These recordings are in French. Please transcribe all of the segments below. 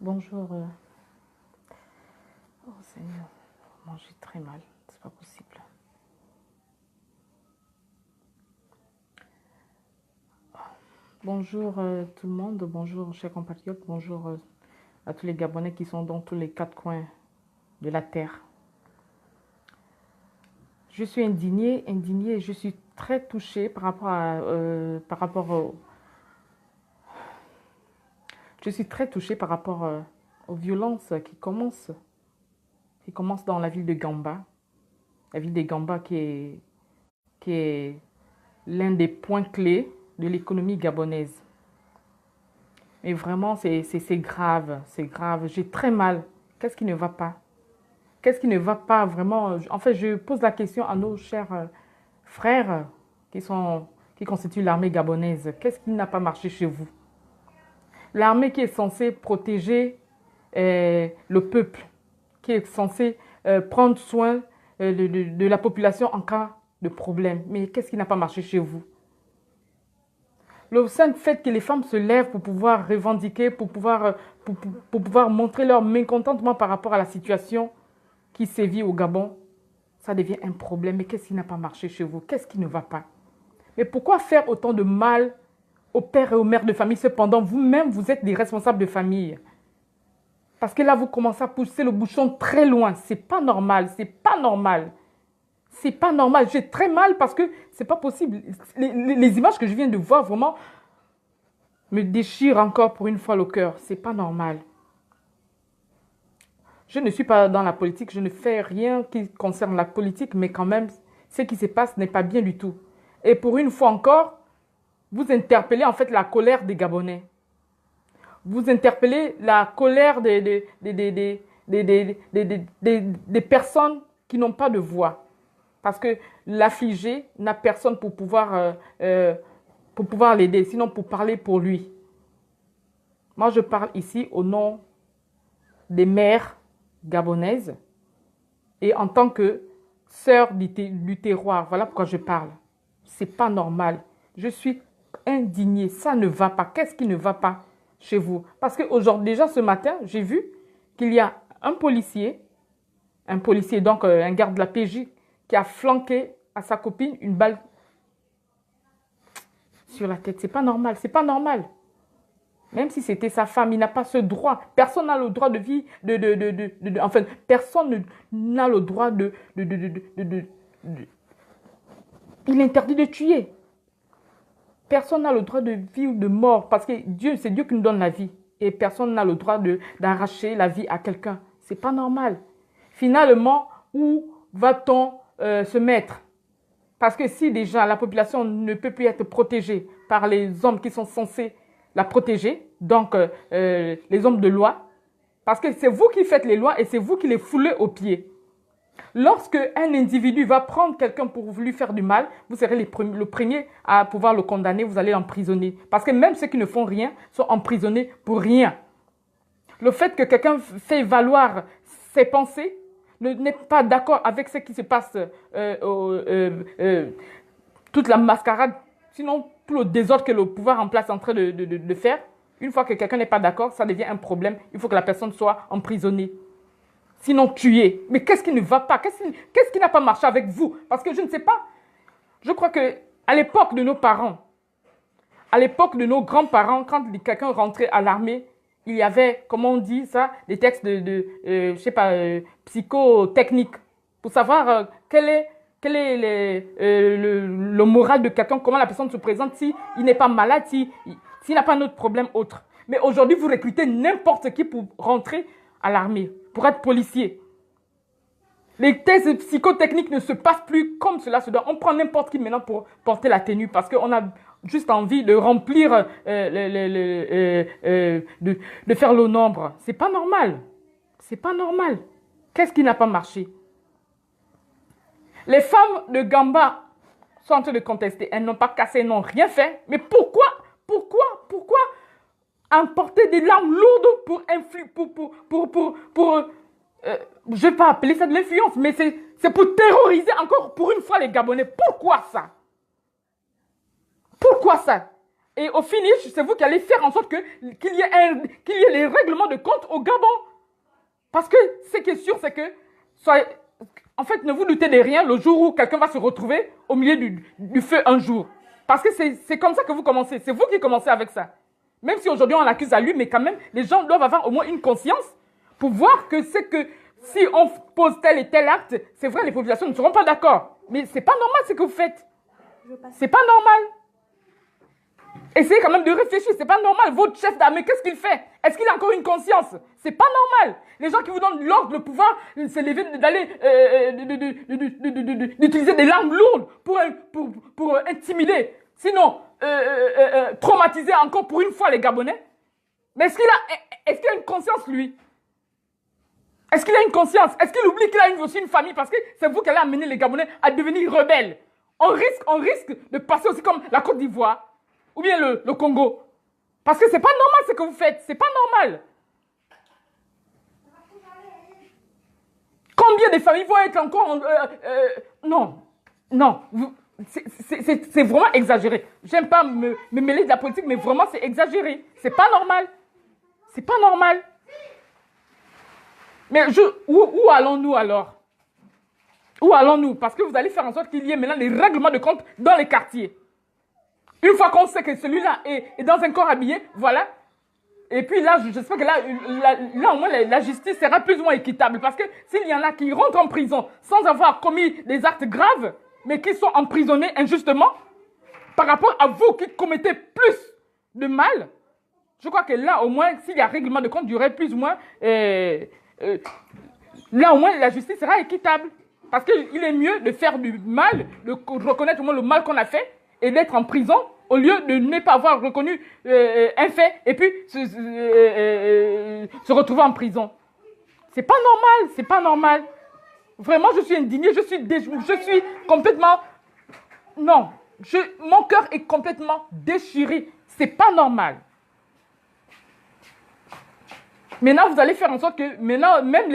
Bonjour. Oh Seigneur, manger très mal, c'est pas possible. Bonjour tout le monde, bonjour chers compatriotes, bonjour à tous les Gabonais qui sont dans tous les quatre coins de la terre. Je suis indignée, je suis très touchée je suis très touchée par rapport aux violences qui commencent dans la ville de Gamba. La ville de Gamba qui est l'un des points clés de l'économie gabonaise. Et vraiment, c'est grave, c'est grave. J'ai très mal. Qu'est-ce qui ne va pas? Qu'est-ce qui ne va pas vraiment? En fait, je pose la question à nos chers frères qui constituent l'armée gabonaise. Qu'est-ce qui n'a pas marché chez vous? L'armée qui est censée protéger le peuple, qui est censée prendre soin de la population en cas de problème. Mais qu'est-ce qui n'a pas marché chez vous? Le simple fait que les femmes se lèvent pour pouvoir revendiquer, pour pouvoir montrer leur mécontentement par rapport à la situation qui sévit au Gabon, ça devient un problème. Mais qu'est-ce qui n'a pas marché chez vous? Qu'est-ce qui ne va pas? Mais pourquoi faire autant de mal aux pères et aux mères de famille? Cependant, vous-même, vous êtes des responsables de famille. Parce que là, vous commencez à pousser le bouchon très loin. C'est pas normal, c'est pas normal. C'est pas normal. J'ai très mal parce que c'est pas possible. Les images que je viens de voir vraiment me déchirent encore pour une fois le cœur. C'est pas normal. Je ne suis pas dans la politique, je ne fais rien qui concerne la politique, mais quand même, ce qui se passe n'est pas bien du tout. Et pour une fois encore, vous interpellez en fait la colère des Gabonais. Vous interpellez la colère des personnes qui n'ont pas de voix. Parce que l'affligé n'a personne pour pouvoir l'aider, sinon pour parler pour lui. Moi, je parle ici au nom des mères gabonaises et en tant que sœur du terroir. Voilà pourquoi je parle. C'est pas normal. Je suis indignée. Ça ne va pas. Qu'est-ce qui ne va pas chez vous? Parce que aujourd'hui, déjà ce matin, j'ai vu qu'il y a un policier donc un garde de la PJ, qui a flanqué à sa copine une balle sur la tête. C'est pas normal, c'est pas normal. Même si c'était sa femme, il n'a pas ce droit. Personne n'a le droit de vie, enfin, personne n'a le droit il est interdit de tuer. Personne n'a le droit de vie ou de mort parce que c'est Dieu qui nous donne la vie. Et personne n'a le droit d'arracher la vie à quelqu'un. C'est pas normal. Finalement, où va-t-on se mettre? Parce que si déjà la population ne peut plus être protégée par les hommes qui sont censés la protéger, donc les hommes de loi, parce que c'est vous qui faites les lois et c'est vous qui les foulez aux pieds. Lorsque un individu va prendre quelqu'un pour lui faire du mal, vous serez le premier à pouvoir le condamner, vous allez l'emprisonner. Parce que même ceux qui ne font rien sont emprisonnés pour rien. Le fait que quelqu'un fait valoir ses pensées, n'est pas d'accord avec ce qui se passe, toute la mascarade, sinon tout le désordre que le pouvoir en place est en train de faire. Une fois que quelqu'un n'est pas d'accord, ça devient un problème. Il faut que la personne soit emprisonnée. Sinon tuée. Mais qu'est-ce qui ne va pas? Qu'est-ce qui n'a pas marché avec vous? Parce que je ne sais pas. Je crois que à l'époque de nos parents, à l'époque de nos grands-parents, quand quelqu'un rentrait à l'armée, il y avait, comment on dit ça, des textes je sais pas, psychotechniques pour savoir quel est le moral de quelqu'un, comment la personne se présente, s'il n'est pas malade, s'il n'a pas un autre problème autre. Mais aujourd'hui, vous recrutez n'importe qui pour rentrer à l'armée, pour être policier. Les tests psychotechniques ne se passent plus comme cela se doit. On prend n'importe qui maintenant pour porter la tenue parce qu'on a juste envie de remplir, de faire le nombre. C'est pas normal. C'est pas normal. Qu'est-ce qui n'a pas marché? Les femmes de Gamba sont en train de contester. Elles n'ont pas cassé, elles n'ont rien fait. Mais pourquoi emporter des larmes lourdes je ne vais pas appeler ça de l'influence, mais c'est pour terroriser encore pour une fois les Gabonais. Pourquoi ça? Pourquoi ça? Et au finish, c'est vous qui allez faire en sorte qu'il y ait les règlements de compte au Gabon. Parce que ce qui est sûr, c'est que, en fait, ne vous doutez de rien le jour où quelqu'un va se retrouver au milieu du feu un jour. Parce que c'est comme ça que vous commencez. C'est vous qui commencez avec ça. Même si aujourd'hui on l'accuse à lui, mais quand même, les gens doivent avoir au moins une conscience pour voir que c'est que si on pose tel et tel acte, c'est vrai, les populations ne seront pas d'accord. Mais c'est pas normal ce que vous faites. C'est pas normal. Essayez quand même de réfléchir, c'est pas normal. Votre chef d'armée, qu'est-ce qu'il fait? Est-ce qu'il a encore une conscience? C'est pas normal. Les gens qui vous donnent l'ordre, le pouvoir, c'est d'aller d'utiliser des larmes lourdes pour intimider. Sinon, traumatiser encore pour une fois les Gabonais. Mais est-ce qu'il a une conscience, lui? Est-ce qu'il a une conscience? Est-ce qu'il oublie qu'il a aussi une famille? Parce que c'est vous qui allez amener les Gabonais à devenir rebelles. On risque de passer aussi comme la Côte d'Ivoire. Ou bien le Congo. Parce que c'est pas normal ce que vous faites. C'est pas normal. Combien de familles vont être encore... non. Non. C'est vraiment exagéré. J'aime pas me mêler de la politique, mais vraiment c'est exagéré. C'est pas normal. C'est pas normal. Mais où allons-nous alors? Où allons-nous? Parce que vous allez faire en sorte qu'il y ait maintenant les règlements de compte dans les quartiers. Une fois qu'on sait que celui-là est dans un corps habillé, voilà. Et puis là, j'espère que là au moins, la justice sera plus ou moins équitable. Parce que s'il y en a qui rentrent en prison sans avoir commis des actes graves, mais qui sont emprisonnés injustement, par rapport à vous qui commettez plus de mal, je crois que là, au moins, s'il y a règlement de compte, il y aurait plus ou moins... là, au moins, la justice sera équitable. Parce qu'il est mieux de faire du mal, de reconnaître au moins le mal qu'on a fait, et d'être en prison, au lieu de ne pas avoir reconnu un fait, et puis se retrouver en prison. C'est pas normal, c'est pas normal. Vraiment, je suis indignée, je suis complètement... Non, mon cœur est complètement déchiré. C'est pas normal. Maintenant, vous allez faire en sorte que, maintenant, même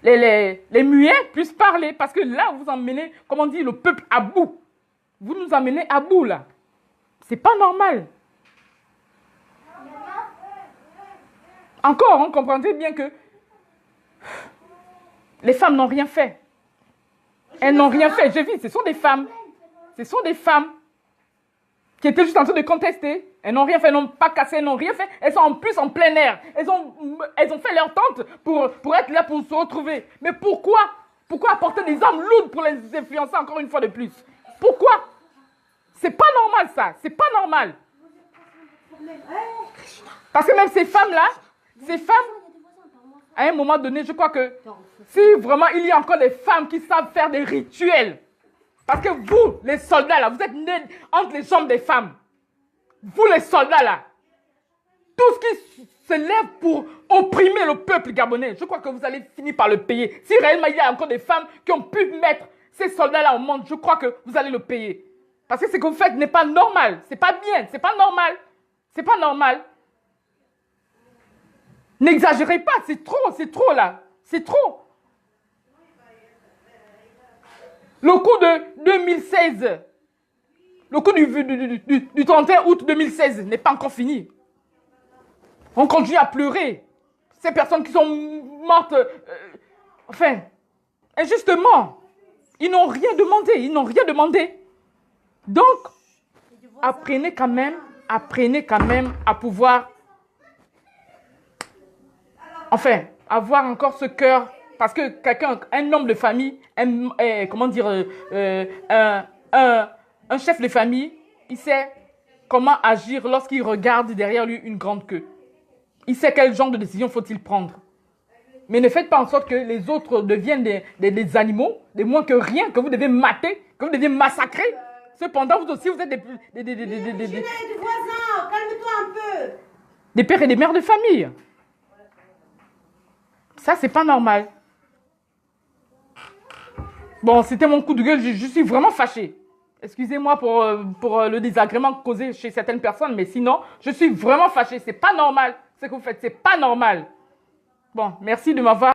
les muets puissent parler. Parce que là, vous emmenez, comme on dit, le peuple à bout. Vous nous emmenez à bout, là. C'est pas normal. Encore, on comprendrait bien que les femmes n'ont rien fait. Elles n'ont rien fait. Je vis, ce sont des femmes. Ce sont des femmes qui étaient juste en train de contester. Elles n'ont rien fait, elles n'ont pas cassé, elles n'ont rien fait. Elles sont en plus en plein air. Elles ont fait leur tente pour être là, pour se retrouver. Mais pourquoi? Pourquoi apporter des armes lourdes pour les influencer encore une fois de plus? Pourquoi? C'est pas normal ça. C'est pas normal. Parce que même ces femmes-là, à un moment donné, je crois que si vraiment il y a encore des femmes qui savent faire des rituels, parce que vous, les soldats là, vous êtes nés entre les jambes des femmes. Vous, les soldats là, tout ce qui se lève pour opprimer le peuple gabonais, je crois que vous allez finir par le payer. Si réellement il y a encore des femmes qui ont pu mettre ces soldats là au monde, je crois que vous allez le payer. Parce que ce que vous faites n'est pas normal. C'est pas bien, c'est pas normal. C'est pas normal. N'exagérez pas, c'est trop là. C'est trop. Le coup de 2016, le coup du 31 août 2016 n'est pas encore fini. On continue à pleurer. Ces personnes qui sont mortes, enfin, injustement, ils n'ont rien demandé, Donc, apprenez quand même à pouvoir, enfin, avoir encore ce cœur. Parce que un homme de famille, un chef de famille, il sait comment agir lorsqu'il regarde derrière lui une grande queue. Il sait quel genre de décision faut-il prendre. Mais ne faites pas en sorte que les autres deviennent des animaux, des moins que rien, que vous devez mater, que vous devez massacrer. Cependant, vous aussi, vous êtes des voisins, calme-toi un peu. Des pères et des mères de famille. Ça, c'est pas normal. Bon, c'était mon coup de gueule, je suis vraiment fâchée. Excusez-moi pour le désagrément causé chez certaines personnes, mais sinon, je suis vraiment fâchée. C'est pas normal ce que vous faites, c'est pas normal. Bon, merci de m'avoir